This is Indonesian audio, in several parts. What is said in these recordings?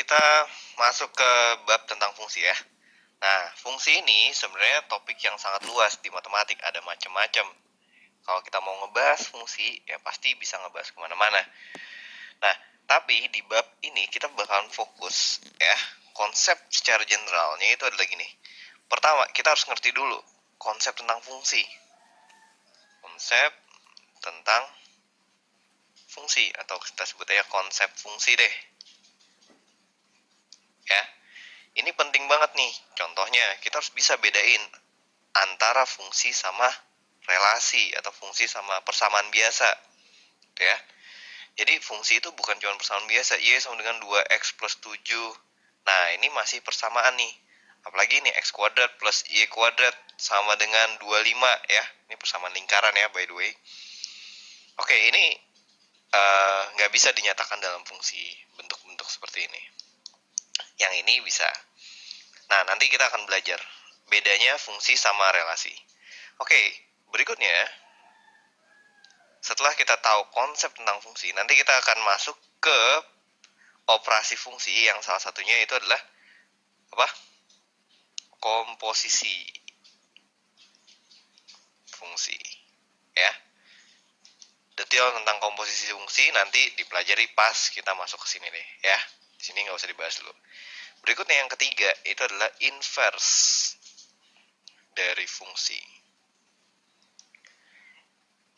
kita masuk ke bab tentang fungsi ya. Nah, fungsi ini sebenarnya topik yang sangat luas di matematik, ada macam-macam. Kalau kita mau ngebahas fungsi, ya pasti bisa ngebahas kemana-mana. Nah, tapi di bab ini kita bakalan fokus ya, konsep secara generalnya itu adalah gini. Pertama, kita harus ngerti dulu konsep tentang fungsi. Konsep tentang fungsi, atau kita sebut aja konsep fungsi deh. Ya, ini penting banget nih. Contohnya, kita harus bisa bedain antara fungsi sama relasi atau fungsi sama persamaan biasa. Ya. Jadi fungsi itu bukan cuma persamaan biasa, Y sama dengan 2X plus 7. Nah, ini masih persamaan nih. Apalagi ini X kuadrat plus Y kuadrat sama dengan 25 ya. Ini persamaan lingkaran ya, by the way. Oke, ini nggak bisa dinyatakan dalam fungsi bentuk-bentuk seperti ini. Yang ini bisa. Nah, nanti kita akan belajar bedanya fungsi sama relasi. Oke, berikutnya, setelah kita tahu konsep tentang fungsi, nanti kita akan masuk ke operasi fungsi yang salah satunya itu adalah apa? Komposisi fungsi. Ya. Detail tentang komposisi fungsi nanti dipelajari pas kita masuk ke sini deh, ya. Di sini nggak usah dibahas dulu. Berikutnya yang ketiga itu adalah inverse dari fungsi.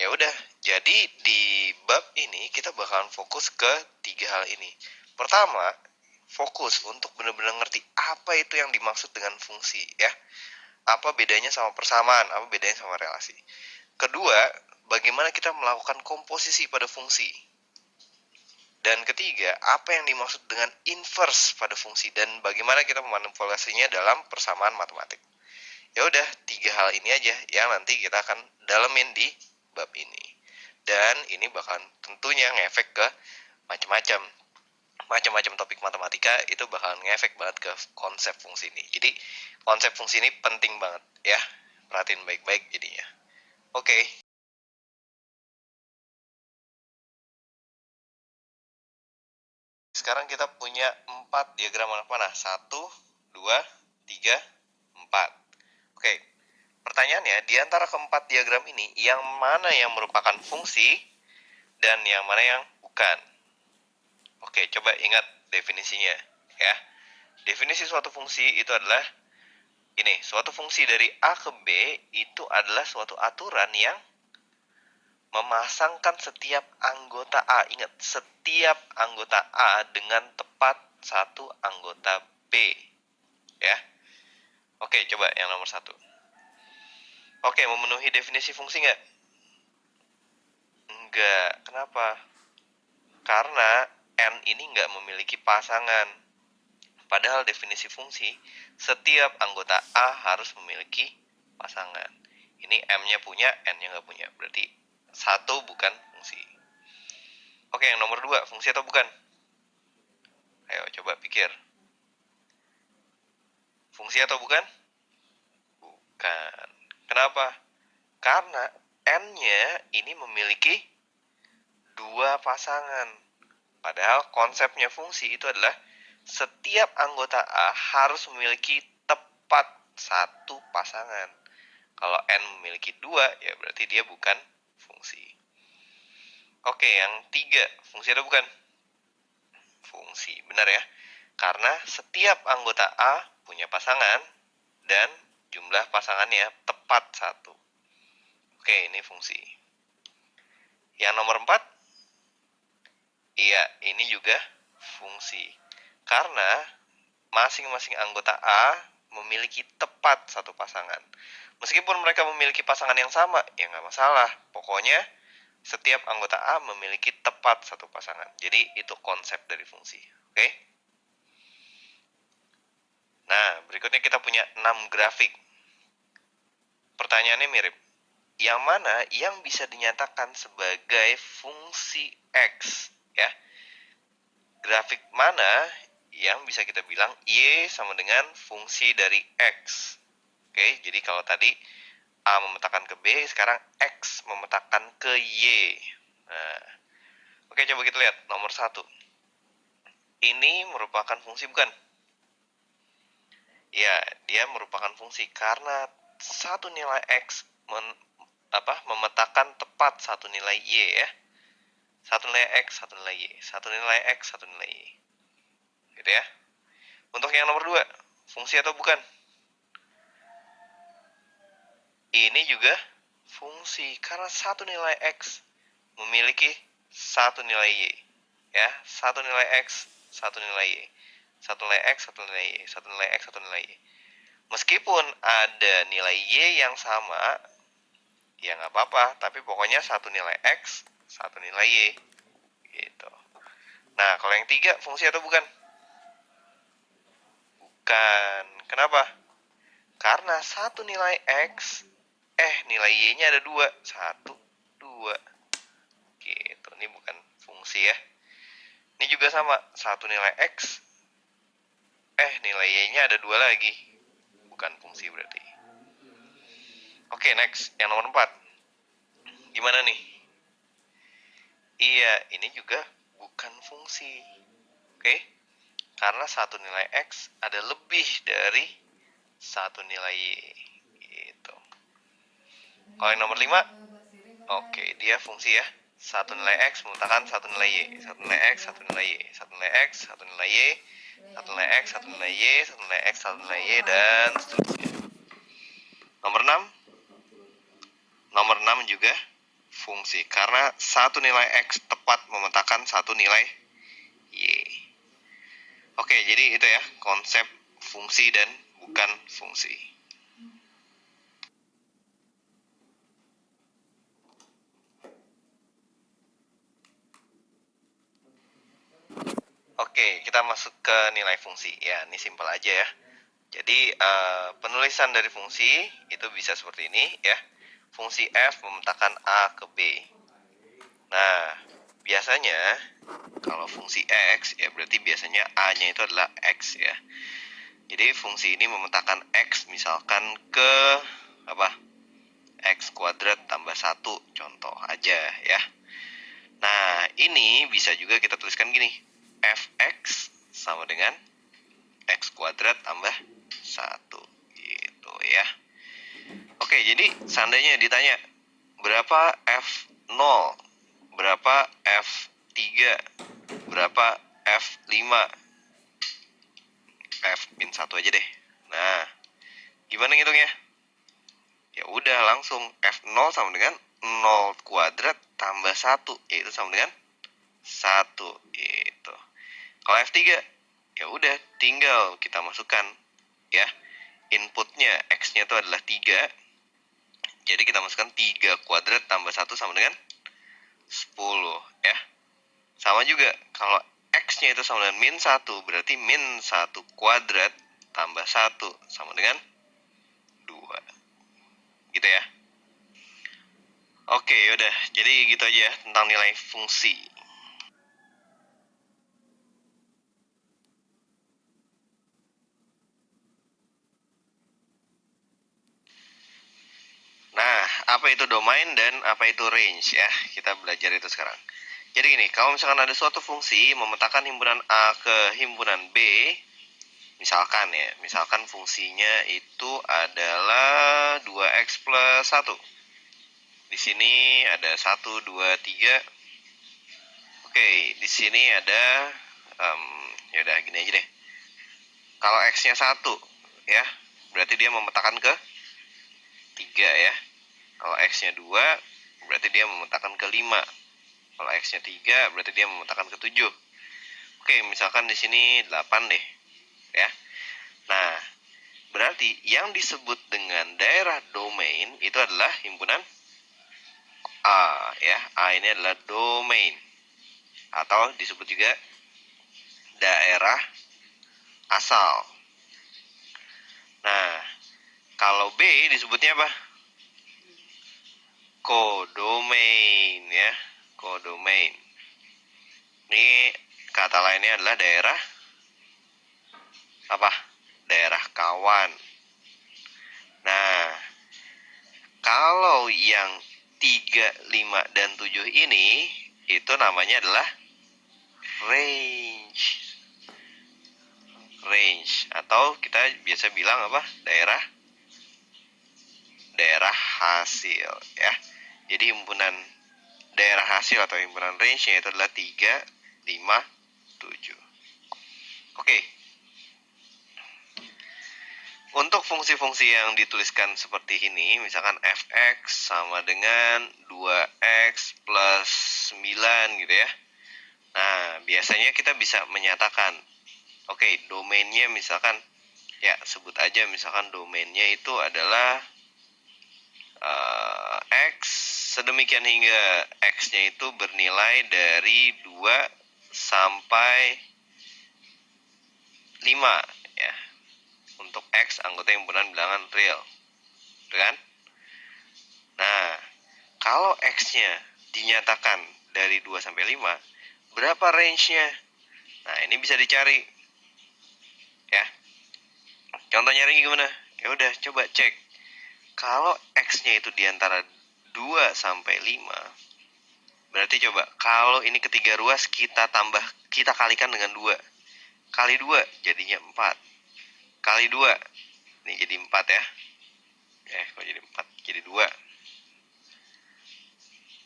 Ya udah, jadi di bab ini kita bakalan fokus ke tiga hal ini. Pertama, fokus untuk benar-benar ngerti apa itu yang dimaksud dengan fungsi, ya. Apa bedanya sama persamaan, apa bedanya sama relasi. Kedua, bagaimana kita melakukan komposisi pada fungsi. Dan ketiga, apa yang dimaksud dengan inverse pada fungsi dan bagaimana kita memanipulasinya dalam persamaan matematik. Ya udah, tiga hal ini aja yang nanti kita akan dalemin di bab ini. Dan ini bakalan tentunya ngefek ke macam-macam topik matematika, itu bakalan ngefek banget ke konsep fungsi ini. Jadi konsep fungsi ini penting banget ya, perhatiin baik-baik jadinya. Oke. Sekarang kita punya 4 diagram anak panah. 1, 2, 3, 4. Oke. Pertanyaannya, di antara keempat diagram ini, yang mana yang merupakan fungsi dan yang mana yang bukan? Oke, coba ingat definisinya ya. Definisi suatu fungsi itu adalah ini, suatu fungsi dari A ke B itu adalah suatu aturan yang memasangkan setiap anggota A. Ingat, setiap anggota A dengan tepat satu anggota B. Ya. Oke, coba yang nomor 1. Oke, memenuhi definisi fungsi nggak? Enggak. Kenapa? Karena N ini nggak memiliki pasangan. Padahal definisi fungsi, setiap anggota A harus memiliki pasangan. Ini M-nya punya, N-nya nggak punya. Berarti 1 bukan fungsi. Oke, yang nomor 2, fungsi atau bukan? Ayo, coba pikir. Fungsi atau bukan? Bukan. Kenapa? Karena N-nya ini memiliki 2 pasangan. Padahal konsepnya fungsi itu adalah setiap anggota A harus memiliki tepat 1 pasangan. Kalau N memiliki 2, ya berarti dia bukan fungsi. Oke, yang 3, fungsi atau bukan? Fungsi, benar ya. Karena setiap anggota A punya pasangan dan jumlah pasangannya tepat 1. Oke, ini fungsi. Yang nomor 4, iya, ini juga fungsi. Karena masing-masing anggota A memiliki tepat 1 pasangan. Meskipun mereka memiliki pasangan yang sama, ya nggak masalah. Pokoknya setiap anggota A memiliki tepat 1 pasangan. Jadi itu konsep dari fungsi. Oke? Nah, berikutnya kita punya 6 grafik. Pertanyaannya mirip. Yang mana yang bisa dinyatakan sebagai fungsi X? Ya. Grafik mana yang bisa kita bilang Y sama dengan fungsi dari X? Oke, jadi kalau tadi A memetakan ke B, sekarang X memetakan ke Y. Nah, oke, coba kita lihat nomor 1. ini merupakan fungsi bukan? Ya, dia merupakan fungsi karena satu nilai X memetakan tepat satu nilai Y ya. Satu nilai X, satu nilai Y. Satu nilai X, satu nilai Y. Gitu ya. Untuk yang nomor 2, fungsi atau bukan? Ini juga fungsi karena satu nilai X memiliki satu nilai Y. Ya, satu nilai X, satu nilai Y. Satu nilai X, satu nilai Y. Satu nilai X, satu nilai Y. Meskipun ada nilai Y yang sama, ya nggak apa-apa, tapi pokoknya satu nilai X, satu nilai Y. Gitu. Nah, kalau yang 3, fungsi atau bukan? Bukan. Kenapa? Karena satu nilai X, nilai Y-nya ada 2. 1, 2. Gitu, ini bukan fungsi ya. Ini juga sama, satu nilai X, nilai Y-nya ada 2 lagi. Bukan fungsi berarti. Oke, next. Yang nomor 4. Gimana nih? Iya, ini juga bukan fungsi. Oke? Karena satu nilai X ada lebih dari satu nilai Y. Gitu. Kalau yang nomor 5, oke, dia fungsi ya. Satu nilai X memetakan satu nilai Y. Satu nilai X, satu nilai Y. Satu nilai X, satu nilai Y. Satu nilai X, satu nilai Y. Satu nilai X, satu nilai Y. Dan seterusnya. Nomor 6. Nomor 6 juga fungsi. Karena satu nilai X tepat memetakan satu nilai Y. Oke, jadi itu ya konsep fungsi dan bukan fungsi. Oke, kita masuk ke nilai fungsi. Ya, ini simpel aja ya. Jadi, penulisan dari fungsi itu bisa seperti ini ya. Fungsi f memetakan a ke b. Nah, biasanya kalau fungsi x ya berarti biasanya a-nya itu adalah x ya. Jadi fungsi ini memetakan x misalkan ke x kuadrat tambah 1, contoh aja ya. Nah, ini bisa juga kita tuliskan gini. Fx sama dengan x kuadrat tambah 1 gitu ya. Oke, jadi seandainya ditanya berapa F0, berapa F3, berapa F5, F-1 aja deh. Nah, gimana ngitungnya? Ya udah langsung F0 sama dengan 0 kuadrat tambah 1, yaitu sama dengan 1 gitu. Kalau F3 ya udah tinggal kita masukkan ya. Inputnya X-nya itu adalah 3. Jadi kita masukkan 3 kuadrat tambah 1 sama dengan 10 ya. Sama juga kalau X-nya itu sama dengan min 1, berarti min 1 kuadrat tambah 1 sama dengan 2. Gitu ya. Oke, yaudah. Jadi gitu aja ya tentang nilai fungsi. Nah, apa itu domain dan apa itu range ya? Kita belajar itu sekarang. Jadi gini, kalau misalkan ada suatu fungsi memetakan himpunan A ke himpunan B, misalkan fungsinya itu adalah 2x plus 1. Di sini ada 1, 2, 3. Oke, di sini ada, yaudah gini aja deh. Kalau x-nya 1, ya, berarti dia memetakan ke 3 ya. Kalau x-nya 2, berarti dia memetakan ke 5. Kalau x-nya 3, berarti dia memetakan ke 7. Oke, misalkan di sini 8 deh. Ya. Nah, berarti yang disebut dengan daerah domain itu adalah himpunan A ya. A ini adalah domain atau disebut juga daerah asal. Nah, kalau B disebutnya apa? Kodomain ya. Kodomain. Ini kata lainnya adalah daerah apa? Daerah kawan. Nah, kalau yang 3, 5, dan 7 ini itu namanya adalah range. range, atau kita biasa bilang apa? Daerah hasil ya. Jadi himpunan daerah hasil atau himpunan range-nya itu adalah 3, 5, 7. Oke. Untuk fungsi-fungsi yang dituliskan seperti ini, misalkan fx sama dengan 2x plus 9 gitu ya. Nah, biasanya kita bisa menyatakan, oke, domainnya misalkan, ya sebut aja misalkan domainnya itu adalah x sedemikian hingga x-nya itu bernilai dari 2 sampai 5 ya. Untuk x anggota himpunan bilangan real. Kan? Nah, kalau x-nya dinyatakan dari 2 sampai 5, berapa range-nya? Nah, ini bisa dicari. Ya. Contoh nyari gimana? Ya udah, coba cek. Kalau x-nya itu di antara 2 sampai 5, berarti coba kalau ini ketiga ruas kita kalikan dengan 2. Kali 2 jadinya 4. Kali 2 ini jadi 4 ya. Kok jadi 4? Jadi 2.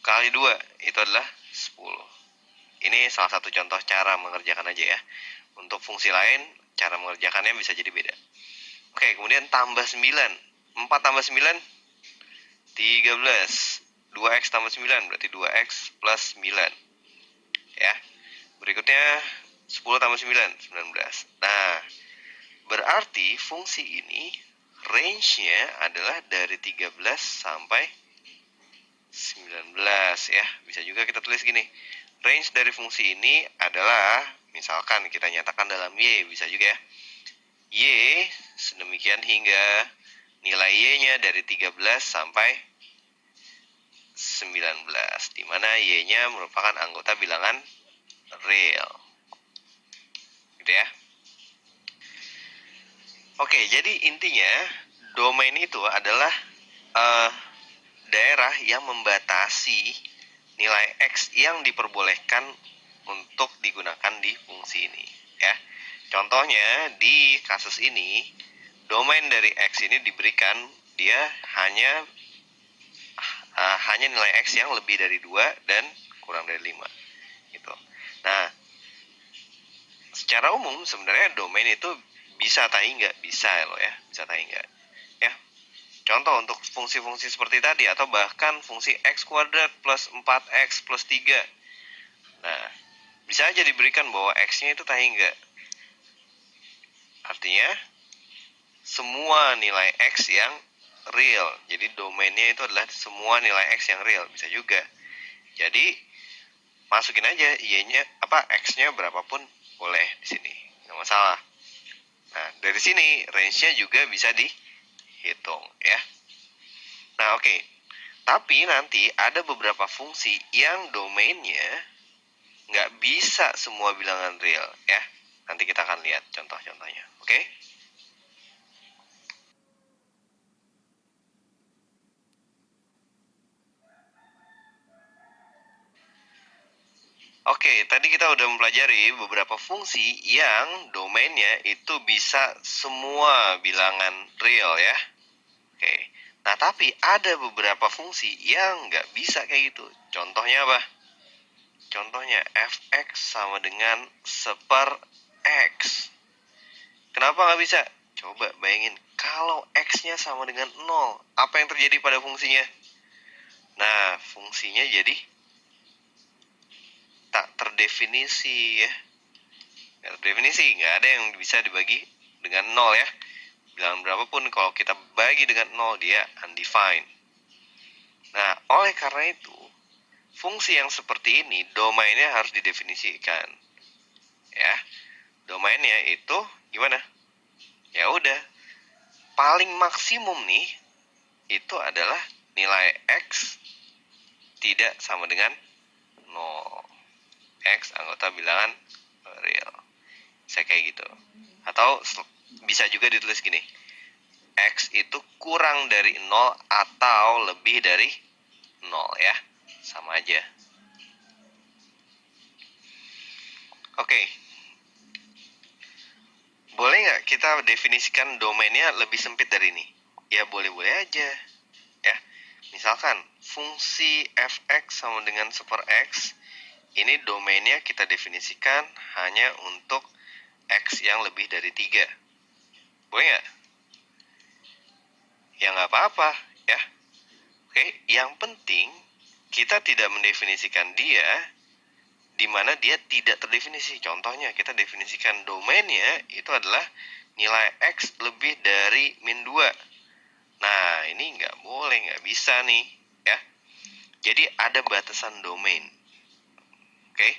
Kali 2 itu adalah 10. Ini salah satu contoh cara mengerjakan aja ya. Untuk fungsi lain, cara mengerjakannya bisa jadi beda. Oke, kemudian tambah 9. 4 tambah 9, 13. 2x tambah 9, berarti 2x plus 9. Ya. Berikutnya, 10 tambah 9, 19. Nah, berarti fungsi ini range-nya adalah dari 13 sampai 19 ya. Bisa juga kita tulis gini. Range dari fungsi ini adalah, misalkan kita nyatakan dalam Y, bisa juga ya. Y sedemikian hingga nilai Y-nya dari 13 sampai 19, di mana Y-nya merupakan anggota bilangan real. Gitu ya. Oke, jadi intinya domain itu adalah daerah yang membatasi nilai X yang diperbolehkan untuk digunakan di fungsi ini ya. Contohnya di kasus ini, domain dari X ini diberikan dia hanya nilai X yang lebih dari 2 dan kurang dari 5 gitu. Nah, secara umum sebenarnya domain itu bisa tai enggak, bisa loh ya, bisa tai enggak ya. Contoh untuk fungsi-fungsi seperti tadi, atau bahkan fungsi x kuadrat plus 4x plus 3. Nah, bisa aja diberikan bahwa x-nya itu tai enggak. Artinya, semua nilai x yang real. Jadi domainnya itu adalah semua nilai x yang real. Bisa juga. Jadi, masukin aja y-nya, x-nya berapapun boleh di sini. Nggak masalah. Nah, dari sini range-nya juga bisa dihitung ya. Nah, oke. Tapi nanti ada beberapa fungsi yang domainnya nggak bisa semua bilangan real ya. Nanti kita akan lihat contoh-contohnya. Oke? Oke, tadi kita udah mempelajari beberapa fungsi yang domainnya itu bisa semua bilangan real ya. Oke, nah tapi ada beberapa fungsi yang nggak bisa kayak gitu. Contohnya apa? Contohnya fx sama dengan 1/x. Kenapa nggak bisa? Coba bayangin, kalau x-nya sama dengan 0, apa yang terjadi pada fungsinya? Nah, fungsinya jadi tak terdefinisi ya. Nggak terdefinisi, nggak ada yang bisa dibagi dengan 0 ya. Bilangan berapapun kalau kita bagi dengan 0, dia undefined. Nah, oleh karena itu, fungsi yang seperti ini domainnya harus didefinisikan. Ya. Domainnya itu gimana? Ya udah, paling maksimum nih itu adalah nilai x tidak sama dengan 0. X anggota bilangan real. Bisa kayak gitu. Atau bisa juga ditulis gini. X itu kurang dari 0 atau lebih dari 0 ya. Sama aja. Oke. Boleh nggak kita definisikan domainnya lebih sempit dari ini? Ya boleh-boleh aja. Ya, misalkan fungsi fx sama dengan super x, ini domainnya kita definisikan hanya untuk x yang lebih dari 3. Boleh nggak? Ya nggak apa-apa, ya. Oke, yang penting kita tidak mendefinisikan dia di mana dia tidak terdefinisi. Contohnya, kita definisikan domainnya itu adalah nilai x lebih dari min 2. Nah, ini nggak boleh, nggak bisa nih, ya. Jadi ada batasan domain. Oke?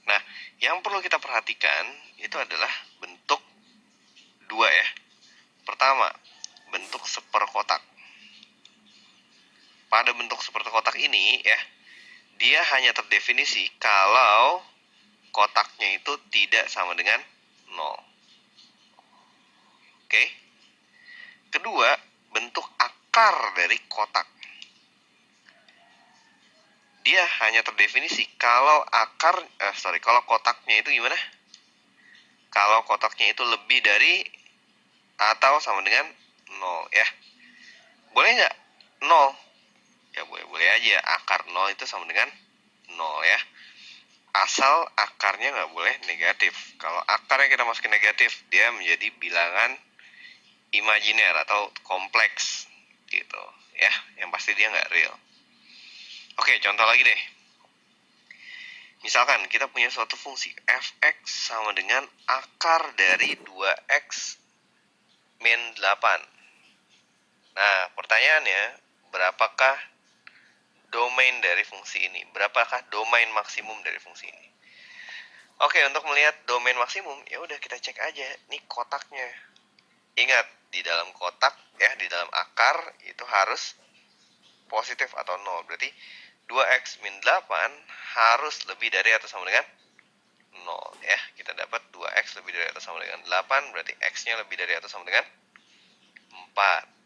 Nah, yang perlu kita perhatikan itu adalah bentuk 2 ya. Pertama, bentuk seperkotak. Pada bentuk seperti kotak ini ya, dia hanya terdefinisi kalau kotaknya itu tidak sama dengan 0. Oke. Kedua, bentuk akar dari kotak. Dia hanya terdefinisi kalau kalau kotaknya itu gimana? Kalau kotaknya itu lebih dari atau sama dengan 0 ya. Boleh nggak 0? Ya boleh-boleh aja, akar 0 itu sama dengan 0 ya. Asal akarnya nggak boleh negatif. Kalau akarnya kita masukin negatif, dia menjadi bilangan imajiner atau kompleks gitu ya. Yang pasti dia nggak real. Oke, contoh lagi deh. Misalkan kita punya suatu fungsi fx sama dengan akar dari 2x min 8. Nah, pertanyaannya, berapakah domain dari fungsi ini? Berapakah domain maksimum dari fungsi ini? Oke, untuk melihat domain maksimum, ya udah kita cek aja nih kotaknya. Ingat, di dalam kotak ya, di dalam akar itu harus positif atau 0. Berarti 2x min 8 harus lebih dari atau sama dengan 0 ya. Kita dapat 2x lebih dari atau sama dengan 8, berarti x-nya lebih dari atau sama dengan 4.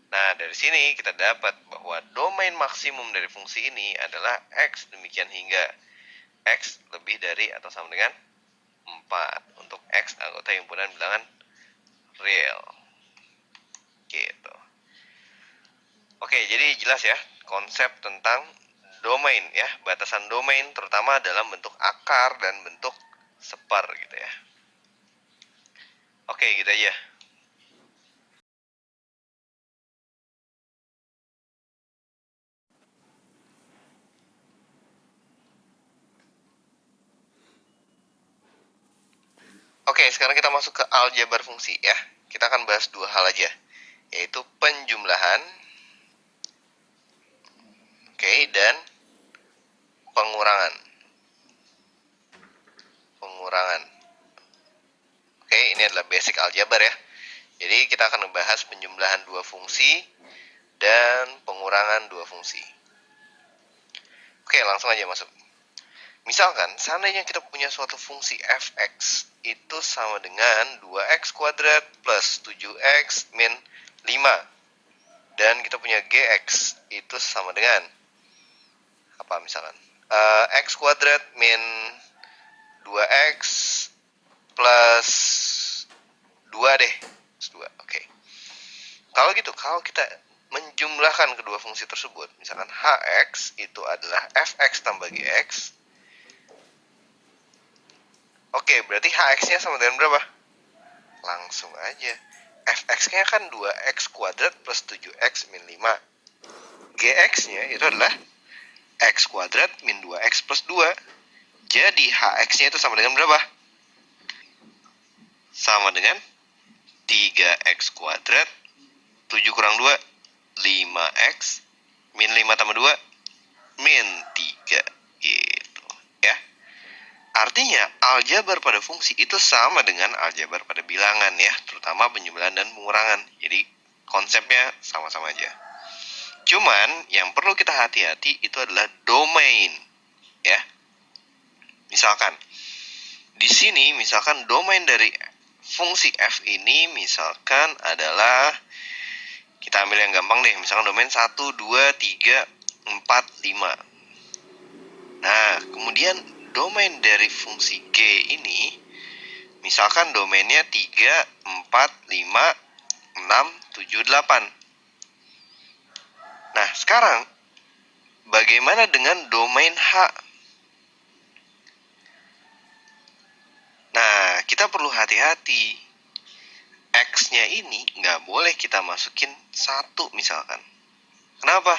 Nah, dari sini kita dapat bahwa domain maksimum dari fungsi ini adalah x demikian hingga x lebih dari atau sama dengan 4 untuk x anggota himpunan bilangan real. Gitu. Oke, jadi jelas ya konsep tentang domain ya, batasan domain terutama dalam bentuk akar dan bentuk separ gitu ya. Oke, gitu aja. Oke, sekarang kita masuk ke aljabar fungsi ya. Kita akan bahas dua hal aja, yaitu penjumlahan, oke, dan pengurangan. Pengurangan. Oke, ini adalah basic aljabar ya. Jadi kita akan membahas penjumlahan dua fungsi dan pengurangan dua fungsi. Oke, langsung aja masuk. Misalkan, seandainya kita punya suatu fungsi fx itu sama dengan 2x kuadrat plus 7x min 5. Dan kita punya gx itu sama dengan apa misalkan? X kuadrat min 2x plus 2 deh. 2, oke. Kalau gitu, kalau kita menjumlahkan kedua fungsi tersebut, misalkan hx itu adalah fx tambah gx. Oke, berarti hx-nya sama dengan berapa? Langsung aja. Fx-nya kan 2x kuadrat plus 7x min 5. Gx-nya itu adalah x kuadrat min 2x plus 2. Jadi hx-nya itu sama dengan berapa? Sama dengan 3x kuadrat 7 kurang 2, 5x min 5 tambah 2 min 3 gitu ya. Artinya aljabar pada fungsi itu sama dengan aljabar pada bilangan ya, terutama penjumlahan dan pengurangan. Jadi konsepnya sama-sama aja. Cuman yang perlu kita hati-hati itu adalah domain ya. Misalkan di sini misalkan domain dari fungsi f ini misalkan adalah, kita ambil yang gampang deh, misalkan domain 1, 2, 3, 4, 5. Nah, kemudian domain dari fungsi G ini Misalkan domainnya 3, 4, 5, 6, 7, 8. Nah, sekarang bagaimana dengan domain H? Nah, kita perlu hati-hati. X-nya ini nggak boleh kita masukin 1 misalkan. Kenapa?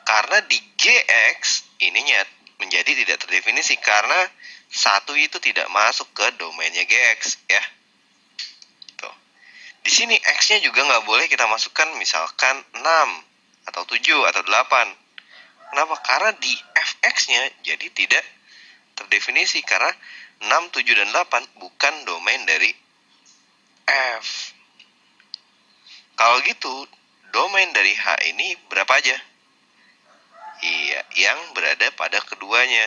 Karena di GX ininya menjadi tidak terdefinisi karena 1 itu tidak masuk ke domainnya GX ya. Tuh. Di sini X-nya juga nggak boleh kita masukkan misalkan 6 atau 7 atau 8. Kenapa? Karena di Fx-nya jadi tidak terdefinisi karena 6, 7, dan 8 bukan domain dari F. Kalau gitu, domain dari H ini berapa aja? Iya, yang berada pada keduanya.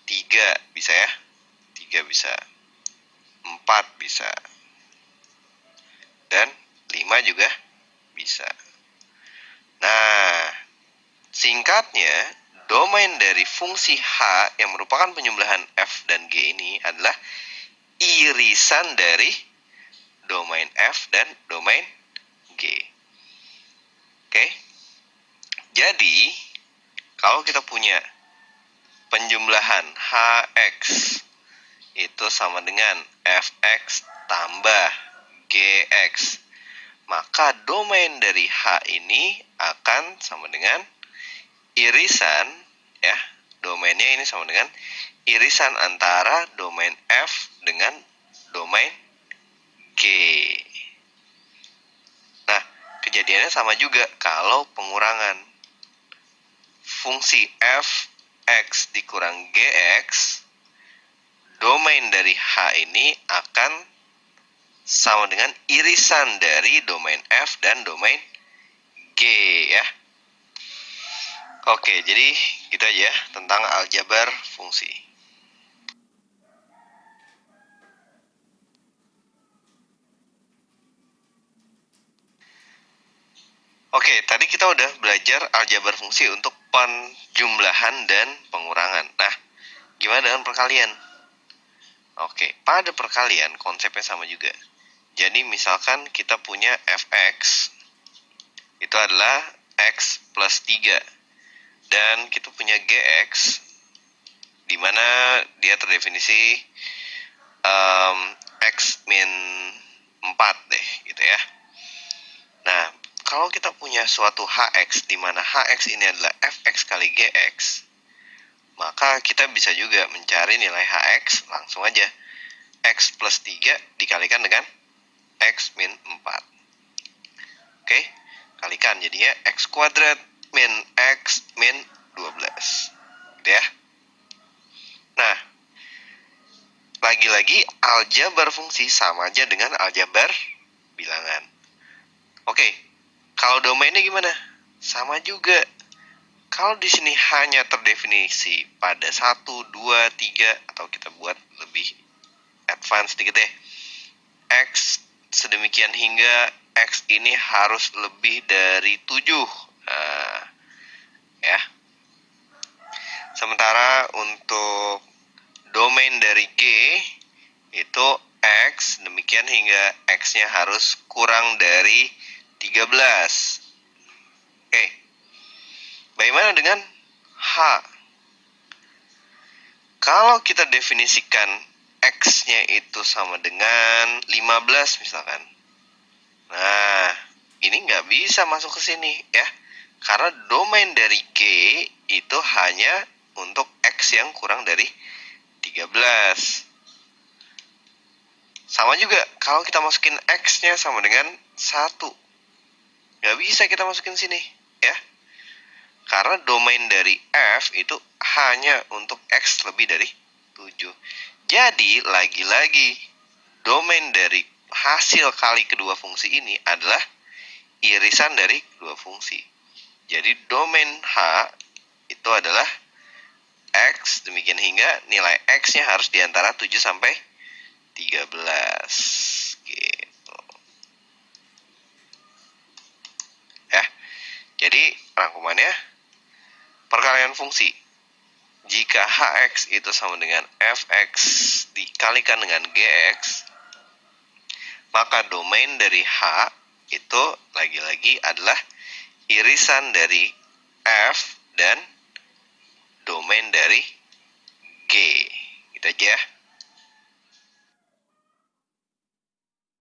3 bisa ya? 3 bisa. 4 bisa. Dan 5 juga bisa. Nah, singkatnya, domain dari fungsi H yang merupakan penjumlahan F dan G ini adalah irisan dari domain F dan domain G. Oke. Jadi, kalau kita punya penjumlahan Hx itu sama dengan Fx tambah Gx, maka domain dari H ini akan sama dengan irisan, ya, domainnya ini sama dengan irisan antara domain F dengan domain G. Nah, kejadiannya sama juga kalau pengurangan. Fungsi Fx dikurang Gx, domain dari H ini akan sama dengan irisan dari domain F dan domain G ya. Oke, jadi gitu aja tentang aljabar fungsi. Oke, tadi kita udah belajar aljabar fungsi untuk penjumlahan dan pengurangan. Nah, gimana dengan perkalian? Oke, pada perkalian konsepnya sama juga. Jadi misalkan kita punya Fx itu adalah X plus 3 dan kita punya Gx di mana dia terdefinisi X min 4 deh gitu ya. Nah, kalau kita punya suatu Hx di mana Hx ini adalah Fx kali Gx, maka kita bisa juga mencari nilai Hx langsung aja. X plus 3 dikalikan dengan X min 4. Oke, kalikan jadinya X kuadrat min X min 12. Gitu ya. Nah, lagi-lagi aljabar fungsi sama aja dengan aljabar bilangan. Oke, kalau domainnya gimana? Sama juga. Kalau di sini hanya terdefinisi pada 1, 2, 3, atau kita buat lebih advance dikit deh. X sedemikian hingga X ini harus lebih dari 7. Nah, ya. Sementara untuk domain dari G itu X demikian hingga X-nya harus kurang dari 13. Oke. Bagaimana dengan H? Kalau kita definisikan X-nya itu sama dengan 15 misalkan. Nah, ini nggak bisa masuk ke sini ya. Karena domain dari G itu hanya untuk X yang kurang dari 13. Sama juga kalau kita masukin X-nya sama dengan 1. Nggak bisa kita masukin sini ya. Karena domain dari F itu hanya untuk X lebih dari 7. Jadi, lagi-lagi, domain dari hasil kali kedua fungsi ini adalah irisan dari kedua fungsi. Jadi, domain H itu adalah X, demikian hingga nilai X-nya harus di antara 7 sampai 13. Gitu. Ya, jadi rangkumannya, perkalian fungsi. Jika Hx itu sama dengan Fx dikalikan dengan Gx, Maka domain dari H itu lagi-lagi adalah irisan dari F dan domain dari